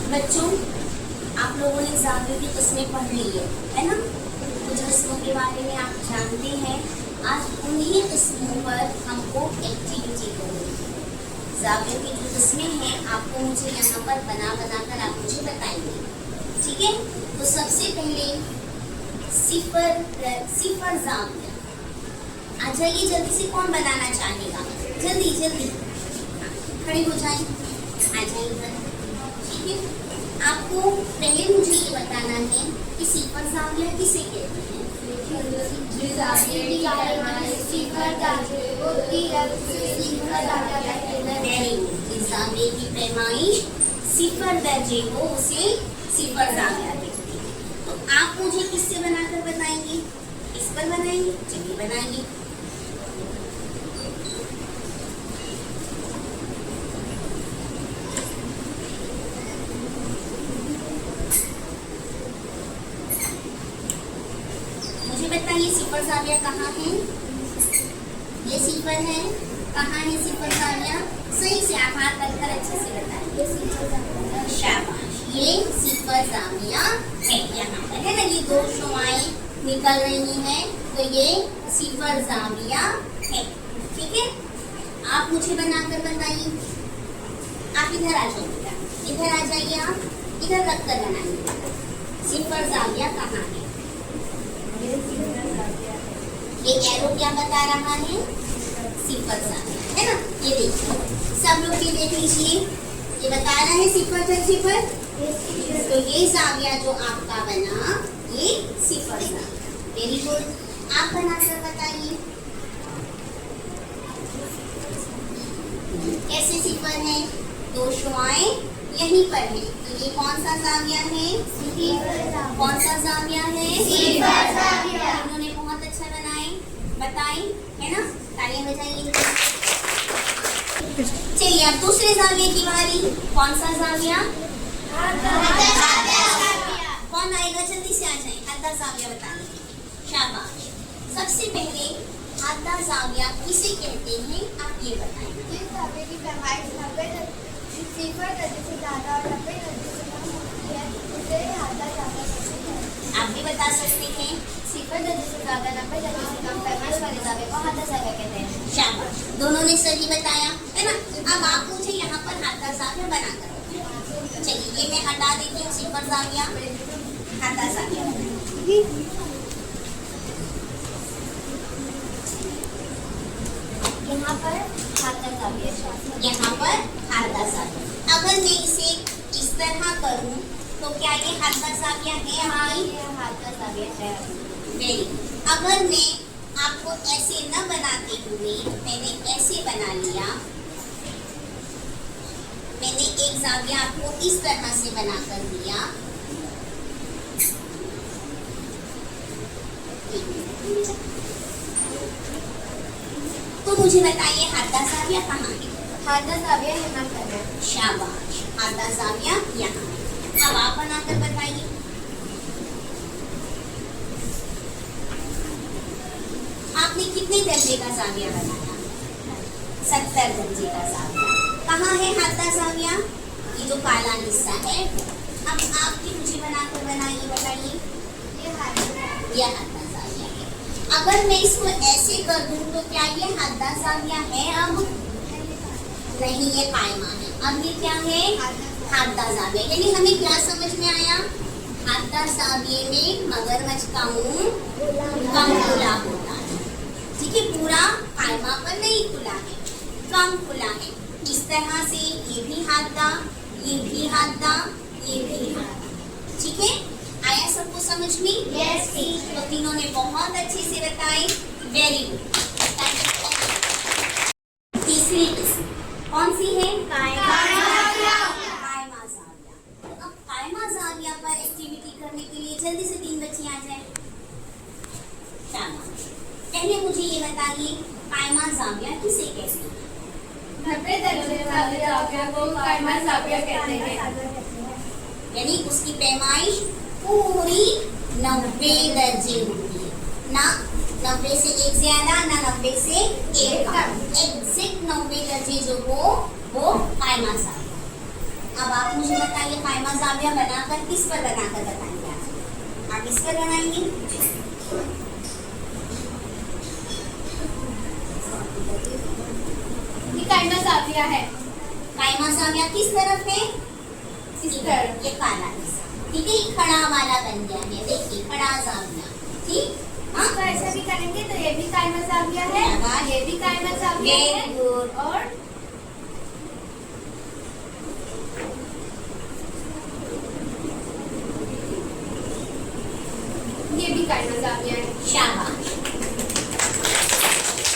बच्चों, आप लोगों ने जावियों की किस्में पढ़ ली है ना? कुछ किस्मों के बारे में आप जानते हैं। आज उन्हीं किस्मों पर हमको एक्टिविटी करनी है। जावियों की जो किस्में हैं आपको मुझे यहाँ पर बना कर आप मुझे बताएंगे, ठीक है? तो सबसे पहले सिफर जाविया। आ जाइए जल्दी से, कौन बनाना चाहेगा? जल्दी जल्दी खड़े हो जाए, आ जाइए, ठीक है? आपको पहले मुझे ये बताना है कि सिफर जाविया किसे कहते हैं? जाविये की पैमाइश सिफर दर्जे को उसे सिफर जाविया कहते हैं। तो आप मुझे किससे बनाकर बताएंगे? इस पर बनाएंगे, चलिए बनाएंगे। मुझे बताइए सिफर जाविया कहाँ है? ये सिफर है। कहाँ है सिफर जाविया? सही से आप हाथ रखकर अच्छे से बताइए। शाबाश, ये सिफर जाविया है। यहाँ पर है ना, ये दो शुआएं निकल रही हैं, तो ये सिफर जाविया है, ठीक है? आप मुझे बनाकर बताइए। आप इधर आ जाइएगा, इधर आ जाइए, आप इधर रखकर बनाइए। सिफर जाविया कहाँ है? ये एरो क्या बता रहा है? सिफर जाविया है ना? ये देखिए, सब लोग ये देख लीजिए, ये बता रहा है सिफर दर्जे पर। तो ये जाविया जो आपका बना, ये सिफर जाविया। वेरी गुड, आप बनाकर बताइए कैसे सिफर है? दो शुआएं यहीं पर है, तो ये कौन सा जाविया है? कौन सा जाविया है? सिफर जाविया। इन्होंने बहुत अच्छा बनाए, बताए, है ना? तालियां बजाइए। चलिए अब दूसरे जाविये की बारी। कौन सा जाविया? कौन आएगा? जल्दी से आ जाए, हद्दा जाविया बताने। शाबाश। सबसे पहले हद्दा जाविया किसे कहते हैं, आप ये बताएं। सिफर दर्जे से ज़्यादा और 90 दर्जे से कम होती है, उसे हद्दा जाविया कहते हैं। आप भी बता सकते हैं। सिफर दर्जे से ज़्यादा 90 दर्जे से कम पैमाइश वाले जाविये को हद्दा जाविया कहते हैं। शाबाश, दोनों ने सही बताया, है ना? अब आप मुझे यहाँ पर हद्दा जाविया बनाकर बताइए। चलिए, ये मैं हटा देती हूँ सिफर जाविया, हद्दा जाविया बनाइए। यहाँ पर हद्दा जाविया, यहाँ पर हद्दा जाविया। अगर मैं इसे इस तरह करूँ तो क्या ये हद्दा जाविया है? हाँ, ये हद्दा जाविया है। Very good. अगर मैं आपको ऐसे न बनाते हुए मैंने ऐसे बना लिया, मैंने एक जाविया आपको इस तरह से बनाकर दिया, तो मुझे बताइए हद्दा जाविया कहाँ है? हद्दा जाविया यहाँ पर है। शाबाश, हद्दा जाविया यहाँ है। अब आप बनाकर बताइए। आपने कितने दर्जे का जाविया बनाया? 70 दर्जे का जाविया। कहाँ है हद्दा जाविया? ये जो काला हिस्सा है। अब आप भी मुझे बनाकर बनाइए, बताइए। ये हद्दा जाविया है। अगर मैं इसको ऐसे कर दूं तो क्या ये हद्दा जाविया है? अब नहीं, ये कायमा है। अब ये क्या है? हद्दा जाविया। यानी हमें क्या समझ में आया? हद्दा जाविये में मगरमच्छ का मुंह कम खुला होता है, ठीक है? पूरा कायमा पर नहीं खुला है, कम खुला है। इस तरह से ये भी हद्दा, ये भी हद्दा, ये भी हद्दा, ठीक है? आया सबको समझ में? Yes teacher. तो तीनों ने बहुत अच्छे से बताए, वेरी गुड। तीसरी किस्म कौन सी है? कायमा जाविया। तो अब कायमा जाविया पर एक्टिविटी करने के लिए जल्दी से 3 बच्चे आ जाए। शाबाश। पहले मुझे ये बताइए, कायमा जाविया किसे कहते हैं? 90 दर्जे वाले जाविया को कायमा जाविया कहते हैं। यानी उसकी पैमाइश पूरी 90 दर्जे होती है ना, 90 से एक ज्यादा ना 90 से एक कम, एग्जैक्ट 90 दर्जे जो हो वो कायमा जाविया। अब आप मुझे बताइए कायमा जाविया बनाकर किस पर बनाकर बताएंगे आप इस पर बनाएंगे? ये कायमा जाविया है। कायमा जाविया किस तरफ है? इस तरफ। ये काला हिस्सा, ठीक है, ये खड़ा वाला बन गया है, देखिए खड़ा जाविया, ठीक। हाँ, तो ऐसा भी करेंगे तो ये भी कायमा जाविया है, ये भी कायमा जाविया है, वेरी गुड। और ये भी कायमा जाविया है। शाबाश,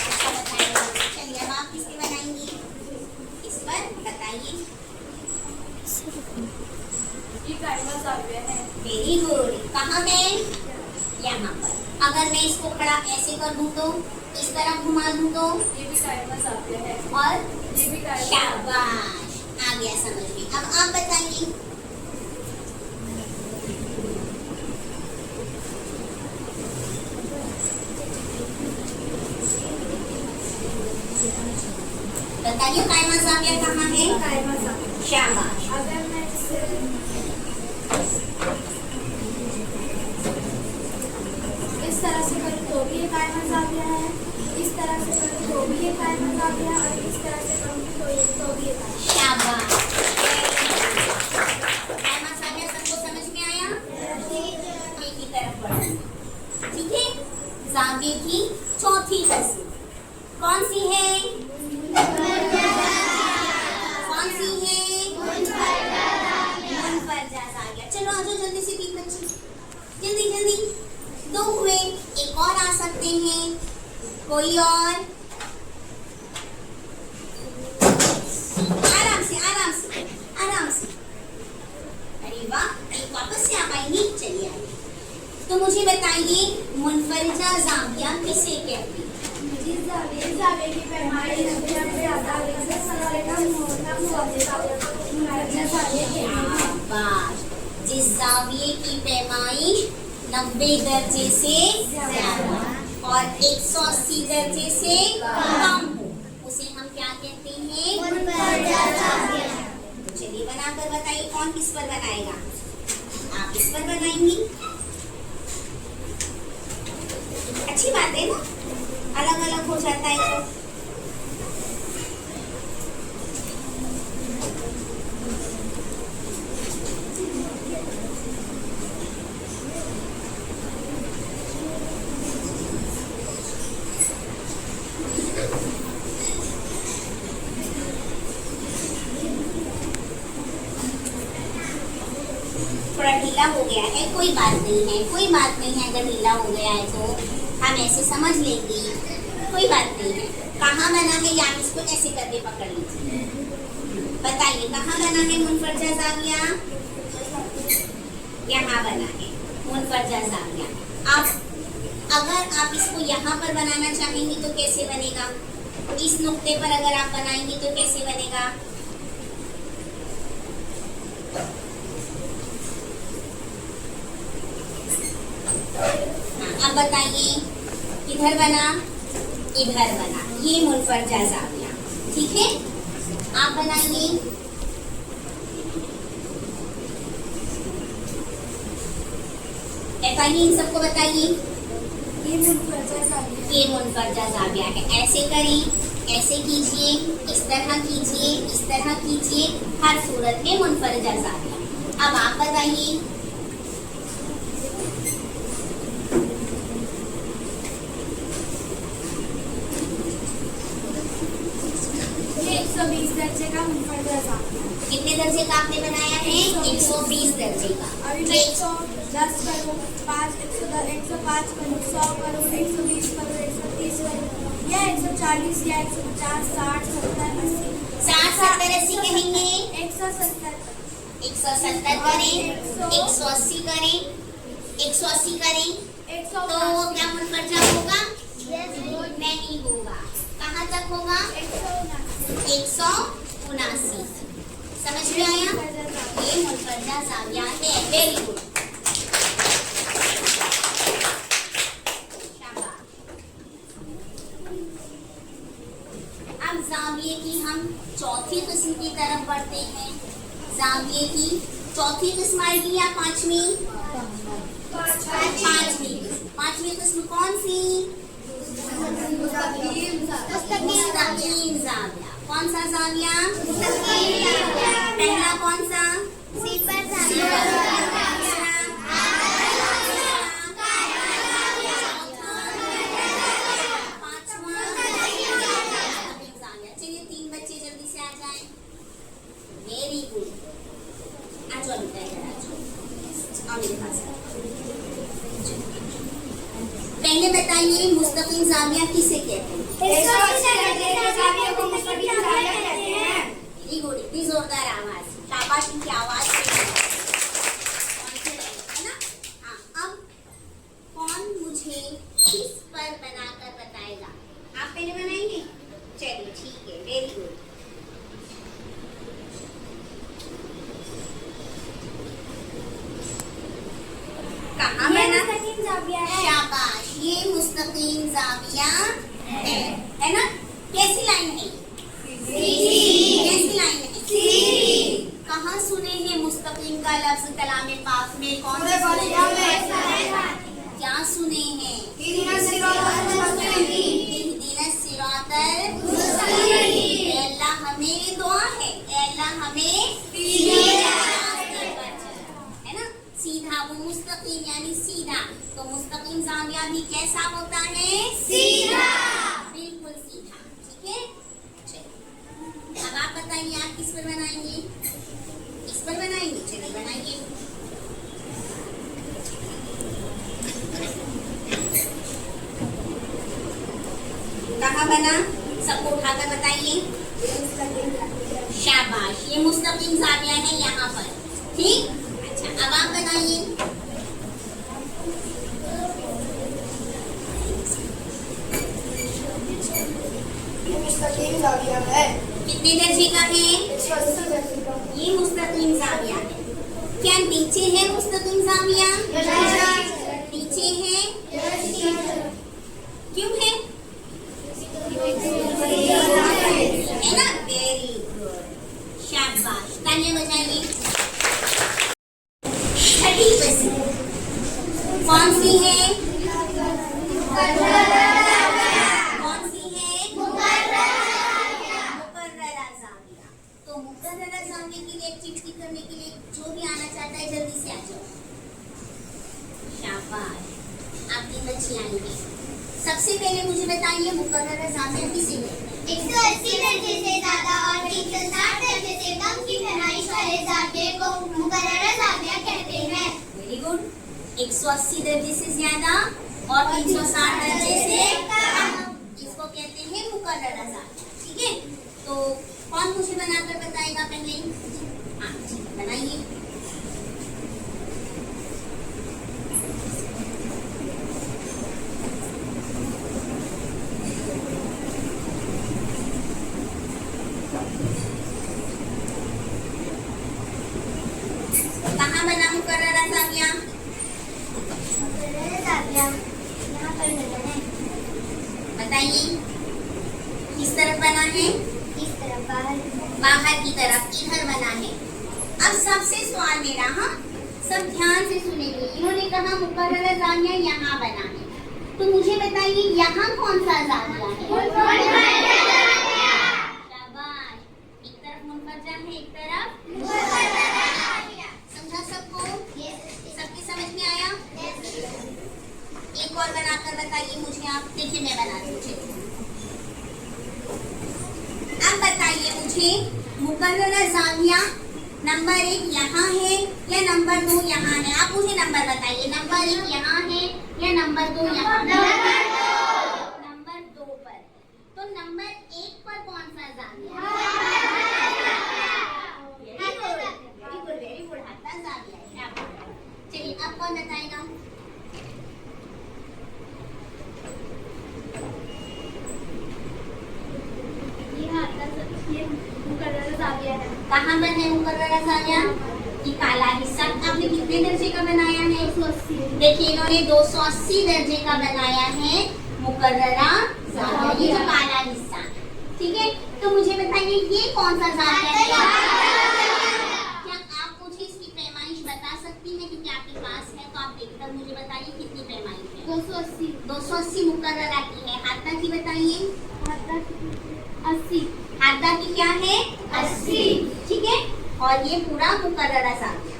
अच्छा बताइए। चलिए अब आप किसके बनाएंगी? इस पर बताइए। ये कायमा जाविया है। Very good. कहाँ है? यहाँ पर। अगर मैं इसको खड़ा ऐसे कर दूं तो, इस तरफ घुमा दूं तो, ये भी कायमा जाविया है, और ये भी कायमा। शाबाश, आ गया समझ में। अब आप बताइए। बताइए कायमा जाविया कहाँ है? कायमा जाविया। शाबाश, अगर मैं इसे इस तरह से करूँ तो भी ये कायमा जाविया है, इस तरह से करूँ तो भी ये कायमा जाविया है, और इस तरह से करूँगी तो भी ये कायमा। शाबाश। कायमा जाविया सबको समझ में आया? एक ही तरफ बढ़ना, ठीक है। जाविये की चौथी किस्म कौन सी है? कौन सी है? मुनफरजा जाविया। चलो आ जाओ जल्दी से 3 बच्चे, जल्दी जल्दी। 2 हुए, एक और आ सकते हैं, कोई और? आराम से आराम से आराम से। अरे वाह, एक वापस से आ पाएंगी? चलिए आइए। तो मुझे बताइए मुनफरजा जाविया किसे कहते हैं? जिस जाविये की पैमाइश 90 से ज़्यादा होने से कम होने जाविये को मुनफरजा जाविया कहते हैं। शाबाश। जिस जाविये की पैमाइश 90 दर्जे से ज्यादा और 180 दर्जे से कम हो, उसे हम क्या कहते हैं? मुनफरजा जाविया। तो चलिए बनाकर बताइए कौन किस पर बनाएगा? आप इस पर बनाएंगी? अच्छी बात है ना, अलग अलग हो जाता है तो। थोड़ा ढीला हो गया है, कोई बात नहीं है, कोई बात नहीं है। अगर ढीला हो गया है तो हम ऐसे समझ लेंगे, कोई बात नहीं है। कहाँ बना है? या इसको ऐसे करके पकड़ लीजिए। बताइए कहाँ बना है मुनफरजा जाविया? यहाँ बना है मुनफरजा जाविया। आप अगर आप इसको यहाँ पर बनाना चाहेंगे तो कैसे बनेगा? इस नुक्ते पर अगर आप बनाएंगे तो कैसे बनेगा? अब बताइए किधर बना? इधर बना। ये मुनफरजा जाविया, ठीक है। आप बनाइए। बताइए, इन सबको बताइए। ये मुनफरजा जाविया। ये मुनफरजा जाविया है। ऐसे करें, ऐसे कीजिए, इस तरह कीजिए, इस तरह कीजिए, हर सूरत में मुनफरजा जाविया। अब आप बताइए। ये 120 दर्जे का मुनफरजा जाविया। कितने दर्जे का आपने बनाया है? 120 दर्जे का। अभी मैं 110 करूँ, 105 करूँ, 100 करूँ, 120 करूँ, 130 करूँ, या 140 या 150, 60, 70, 80, 60, 70, 80 कहेंगे। 170, 170 करें, 180 करें, 180 करें, तो वो क्या मुनफरजा होगा? नहीं होगा। कहाँ तक होगा? 179। समझ में आया? ये मुनफरजा जाविया है। वेरी गुड, शाबाश। अब जाविये की हम चौथी किस्म की तरफ बढ़ते हैं। जाविये की चौथी किस्म आएगी या पांचवी? पांचवी किस्म कौन सी? मुस्तकीम जाविया। कौन सा जाविया? पहला कौन सा? चलिए 3 बच्चे जल्दी से आ जाएं। Very good. आ जाओ बेटा, इधर आ जाओ। आओ मेरे पास। पहले बताइए मुस्तकीम जाविया किसे कहते हैं? Very good. इतनी जोरदार आवाज, शाबाश, इनकी आवाज है ना। हाँ, अब कौन मुझे किस पर बनाकर बताएगा? आप पहले बनाएंगे? चलिए ठीक है, वेरी गुड। कहाँ बना? शाबाश, ये मुस्तकीम जाविया है ना। कैसी लाइन है? कैसी लाइन है? कहाँ सुने हैं मुस्तकीम का लफ्ज कलामे पाक में? कौन से सुने हैं? क्या सुने हैं? इहदिनस सिरातल मुस्तकीम। अल्लाह हमें दुआ है, अल्लाह हमें है ना सीधा, वो मुस्तकीम यानी सीधा। तो मुस्तकीम जाविया भी कैसा होता है? सीधा, बिल्कुल सीधा। ठीक है, चलिए अब आप बताइए, आप किस पर बनाएंगे? इस पर बनाएंगे? चलिए बनाइए। कहाँ बना? सबको उठाकर बताइए। शाबाश, ये मुस्तकीम जाविया है यहाँ पर। ठीक, अच्छा अब आप बनाइए। मुस्तकीम जाविया है। कितने दर्जे का है? ये मुस्तकीम जाविया है। क्या नीचे है मुस्तकीम जाविया? नीचे है। क्यों है? है ना, वेरी गुड, शाबाश, तालियां बजाइए। छठी किस्म कौन सी है? कौन सी है? मुकर्ररा जाविया। तो मुकर्ररा जाविया के लिए एक्टिविटी करने के लिए जो भी आना चाहता है जल्दी से आ जाओ। शाबाश, आपकी बच्ची आएंगे। सबसे पहले मुझे बताइए मुकर्ररा जाविया किसे कहते हैं? 180 दर्जे से ज्यादा और 360 दर्जे से कम की फरमाइश वाले जाविये को मुकर्ररा जाविया कहते हैं। Very good. 180 दर्जे से ज्यादा और 360 दर्जे से कम, इसको कहते हैं मुकर्ररा जाविया। ठीक है, तो कौन मुझे बनाकर बताएगा पहले? हाँ ठीक है, बनाइए। कहाँ बना मुकर्ररा जाविया? यहाँ पर नजर है। बताइए किस तरफ बना है? इस तरफ बाहर की तरफ, इधर बना है। अब सबसे सवाल मेरा, हाँ सब ध्यान से सुनेंगे। इन्होंने कहा मुकर्ररा जाविया यहाँ बना है, तो मुझे बताइए यहाँ कौन सा जाविया है? शाबाश, एक तरफ मुनफरजा है, एक तरफ समझा सबको? सबकी समझ में आया? एक और बनाकर बताइए मुझे आप। देखिए मैं बना दूँ। अब बताइए मुझे मुकर्ररा जाविया नंबर 1 यहाँ है या नंबर 2 यहाँ है? आप मुझे नंबर बताइए, नंबर 1 यहाँ है या नंबर 2 यहाँ है? नंबर 2 पर। तो नंबर 1 पर कौन सा जाविया है? वेरी गुड, हाता जाविया है। चलिए अब कौन बताएगा? कहाँ पर है मुकर्ररा जाविया? ये काला हिस्सा। आपने कितने दर्जे का बनाया है? 180। देखिए इन्होंने 280 दर्जे का बनाया है मुकर्ररा जाविया, ये जो काला हिस्सा। ठीक है, तो मुझे बताइए ये कौन सा जाविया है? क्या आप है क्योंकि आपके पास है, तो आप देखकर मुझे बताइए कितनी पैमाइश है। 280 280 मुकर्ररा की है। हाथा की बताइए। 80 हाथा की क्या है? 80। ठीक है, और ये पूरा मुकर्ररा जाविया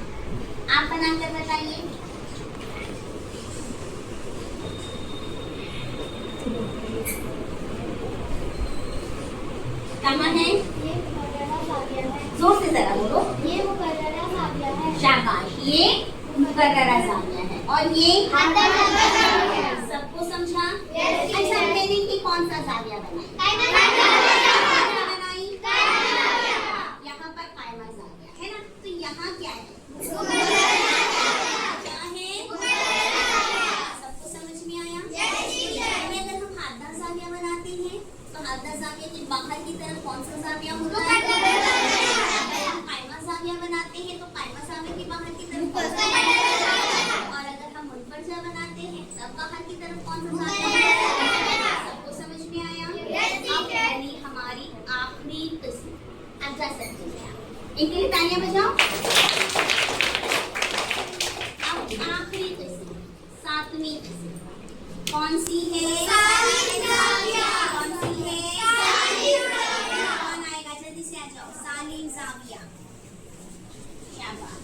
आप बनाकर बताइए। कहाँ है? ये मुकर्ररा जाविया है। जोर से जरा बोलो। ये मुकर्ररा जाविया है। शाबाश, ये मुकर्ररा जाविया है और ये हाथा जाविया है। सबको समझा? Yes, अच्छा, teacher. मैंने ये कौन सा जाविया बनाई? कायमा जाविया। बनाई कायमा जाविया। यहाँ पर कायमा जाविया है ना, तो यहाँ क्या है? क्या है? सबको समझ में आया? Yes, teacher. अगर हम हाथा जाविया बनाते हैं तो हाथा जाविया के बाहर की तरफ कौन सा जाविया होता है? अगर हम कायमा जाविया बनाते हैं तो कायमा जाविया के बाहर की तरफ कौन सा जाविया? और अगर हम मुनफरजा बनाते हैं तब बाहर की तरफ कौन सा जाविया? सबको समझ में आया? Yes, अब teacher. बनी हमारी आखिरी किस्म। अब जा सकते हैं आप। इनके लिए तालियां बजाओ। अब आखिरी किस्म, सातवीं किस्म कौन सी है? सालिम जाविया। कौन सी है? सालिम जाविया। कौन आएगा? जल्दी से आ जाओ। सालिम जाविया। शाबाश।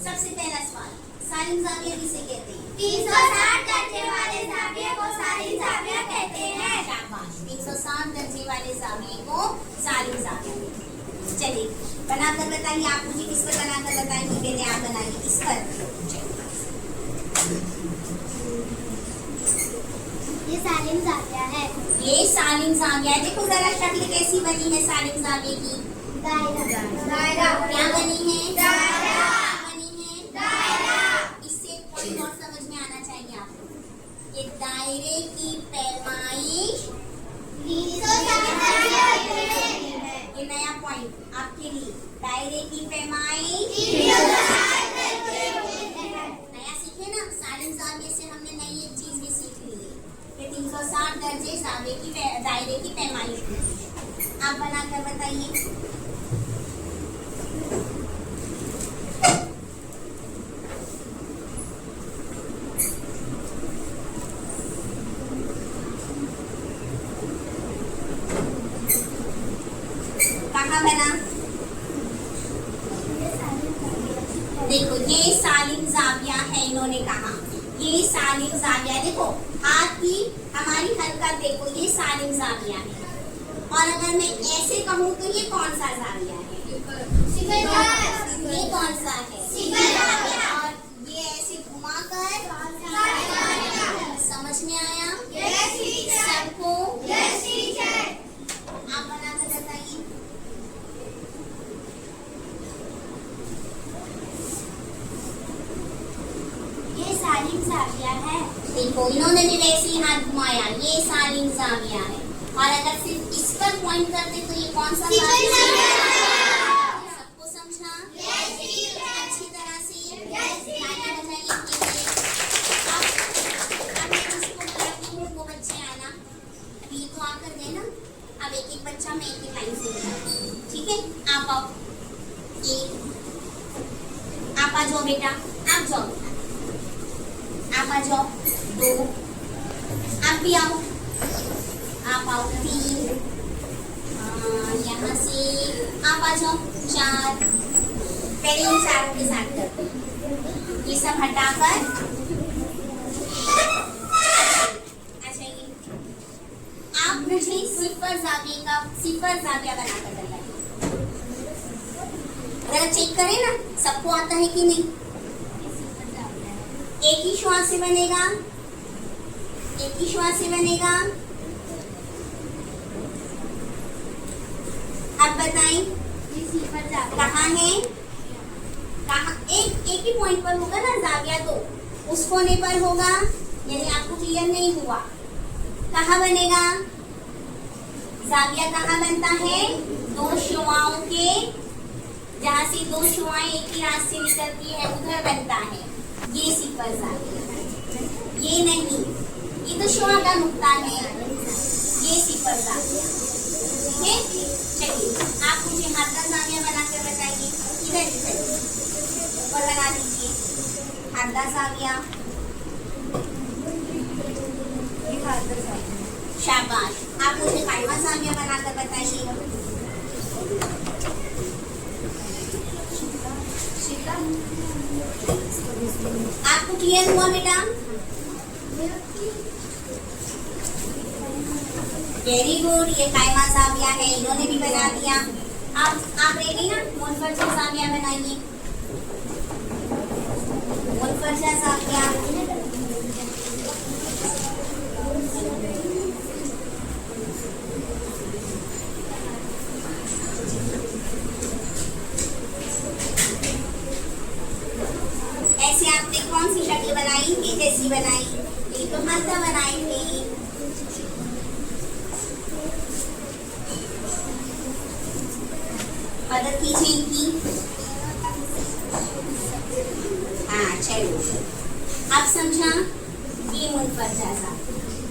सबसे पहला सवाल, सालिम जाविया किसे कहते हैं? 360 दर्जे वाले जाविये को सालिम जाविया कहते हैं। शाबाश, 360 दर्जे वाले जाविये को सालिम जाविया कहते हैं। चलिए बनाकर बताइए। आप मुझे किस पर बनाकर बताएंगे? पहले आप बनाइए किस पर। ये सालिम जाविया है। ये सालिम जाविया है। देखो जरा शक्ल कैसी बनी है सालिम जाविये की। दायरा। क्या बनी है? दायरा। क्या बनी है? दायरा। इससे एक पॉइंट और समझ में आना चाहिए आपको कि दायरे की पैमाइश, 360 दर्जे है। ये नया पॉइंट आपके लिए। दायरे की पैमाइश 360 दर्जे होते हैं। नया सीखे ना। सालिम जाविये से हमने नई एक चीज भी सीख ली है कि 360 दर्जे जाविये की दायरे की पैमाइश होती है। आप बनाकर बताइए। कहाँ बना? देखो ये सालिम जाविया है, इन्होंने कहा ये सालिम जाविया। देखो हाथ की हमारी हरकत देखो, ये सालिम जाविया है। और अगर मैं ऐसे कहूँ तो ये कौन सा जाविया है? ये कौन सा है? और ये ऐसे घुमाकर समझ में आया? सबको आप बनाकर बताइए। ये सालिम जाविया है। देखो इन्होंने भी वैसे ही हाथ घुमाया, ये सालिम जाविया है। और अगर सिर्फ इस पर पॉइंट करते तो ये कौन सा जाविया है? सबको समझा? अच्छी तरह से तालियां बजाइए। अब मैं जिसको बुलाती हूँ वो बच्चे आना। अभी ये तो आकर गए ना, अब एक एक बच्चा मैं एक एक लाइन से बुलाती हूँ। ठीक है, आप आओ। एक, आप आ जाओ बेटा, आप जाओ बेटा। आप आ जाओ। 2, आप भी आओ। आप आओ। 3, यहाँ से आप आ जाओ। 4, पहले इन चारों के साथ करते हैं। ये सब हटाकर अच्छा ये आप मुझे सिफर जाविया बनाकर बताइए। जरा चेक करें ना, सबको आता है कि नहीं? एक ही श्वास से बनेगा, एक ही श्वास से बनेगा। अब बताएं कहाँ है? कहाँ? एक ही पॉइंट पर होगा ना जाविया, तो उस कोने पर होगा। यदि आपको क्लियर नहीं हुआ, कहाँ बनेगा जाविया? कहाँ बनता है? 2 शुआओं के, जहाँ से 2 शुआएं एक ही रास्ते निकलती है उधर बनता है। ये सिफर जाविया है। ये नहीं, ये तो शुआ का नुक्ता है। ये सिफर जाविया। ठीक है, चलिए आप मुझे हाथा जाविया बनाकर बताइए। इधर ऊपर बना दीजिए। हादा साविया, ये हादा साविया। शाबाश। आप मुझे कायमा साविया बनाकर बताइए। आपको क्लियर हुआ बेटा? Very good. ये कायमा साविया है, इन्होंने भी बना दिया। आप रेडी ना? मुनफरजा साविया बनाइए। मुनफरजा साविया। ऐसे आपने कौन सी शक्ल बनाई? ये जैसी बनाई, ये तो हादा बनाई थी। मदद कीजिए इनकी। हाँ चलो, अब समझा ये मुनफरजा सा,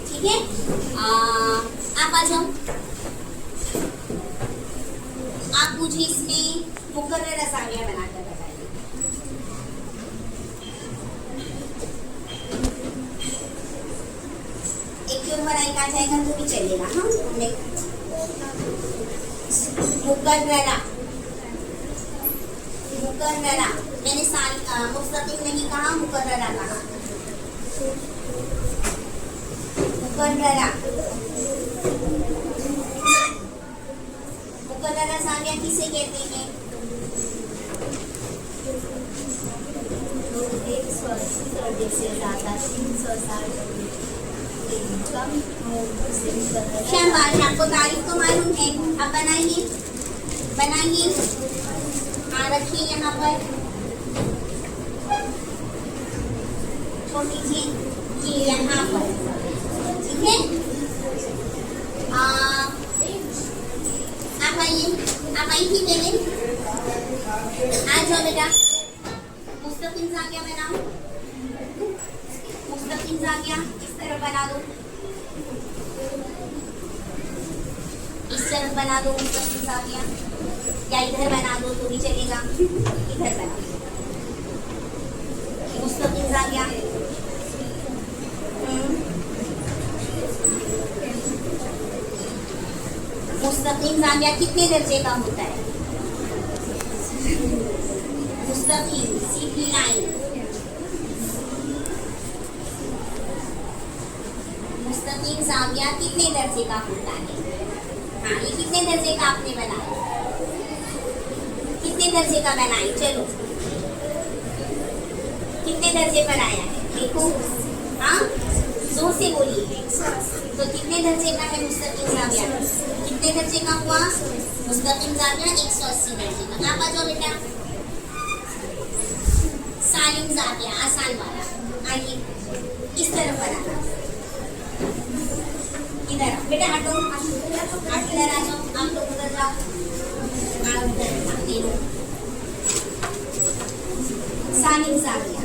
ठीक है? आप आ जाओ। आप मुझे इसमें मुकर्रर साविया बनाकर बताइए। एक के ऊपर एक आ जाएगा तो भी चलेगा। हाँ, मुकर्ररा। मुकर्ररा, मैंने मुस्तकिल नहीं कहा, मुकर्ररा कहा। मुकर्ररा। मुकर्ररा साविया किसे कहते हैं? शाबाश, आपको तारीफ तो मालूम है। अब बनाइए, बनाइए। हाँ रखिए यहाँ पर, छोटी सी ये यहाँ पर, ठीक है? आप आइए, आप आई थी पहले। आ जाओ बेटा, मुस्तकिल साविया बनाओ। मुस्तकिल साविया इस तरह बना दो, इस तरफ बना दो मुस्तकिल साविया, या इधर बना दो तो भी चलेगा। इधर बना दो मुस्तकिल साविया। मुस्तकिल साविया कितने दर्जे का होता है? मुस्तकिल सीधी लाइन। मुस्तकिल साविया कितने दर्जे का होता है? हाँ, ये कितने दर्जे का आपने बनाया? कितने दर्जे का बनाए? चलो, कितने दर्जे पर आया है देखो। हाँ, जोर से बोलिए। तो कितने दर्जे का है मुस्तकिल साविया? कितने दर्जे का हुआ मुस्तकिल साविया? 180 दर्जे का। आप आ जाओ बेटा। सालिम साविया, आसान वाला। आइए, इस तरफ बनाना। इधर बेटा हटो, आप इधर आ जाओ। आप लोग उधर जाओ, आप उधर दे दो। सालिम साविया।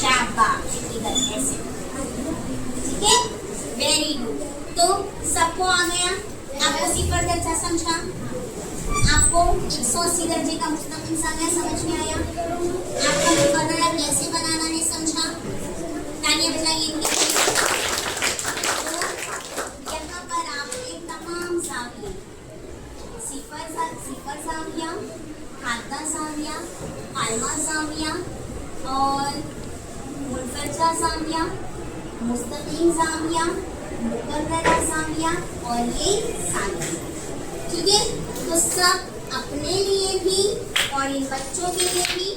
शाबाश, इधर ऐसे, ठीक है? Very good. तो सबको आ गया? आपको सिफर दर्जा समझा? आपको 180 दर्जे का मुस्तकिल साविया समझ में आया? आपका मुकर्ररा कैसे बनाना है समझा? तालियां बजाइए इनके लिए। तो यहाँ पर आपने तमाम साविया, सिफर साविया, हादा साविया, कायमा साविया और मुनफरजा साविया, मुस्तकिल साविया, मुकर्ररा साविया और ये साविया, ठीक है? तो सब अपने लिए भी और इन बच्चों के लिए भी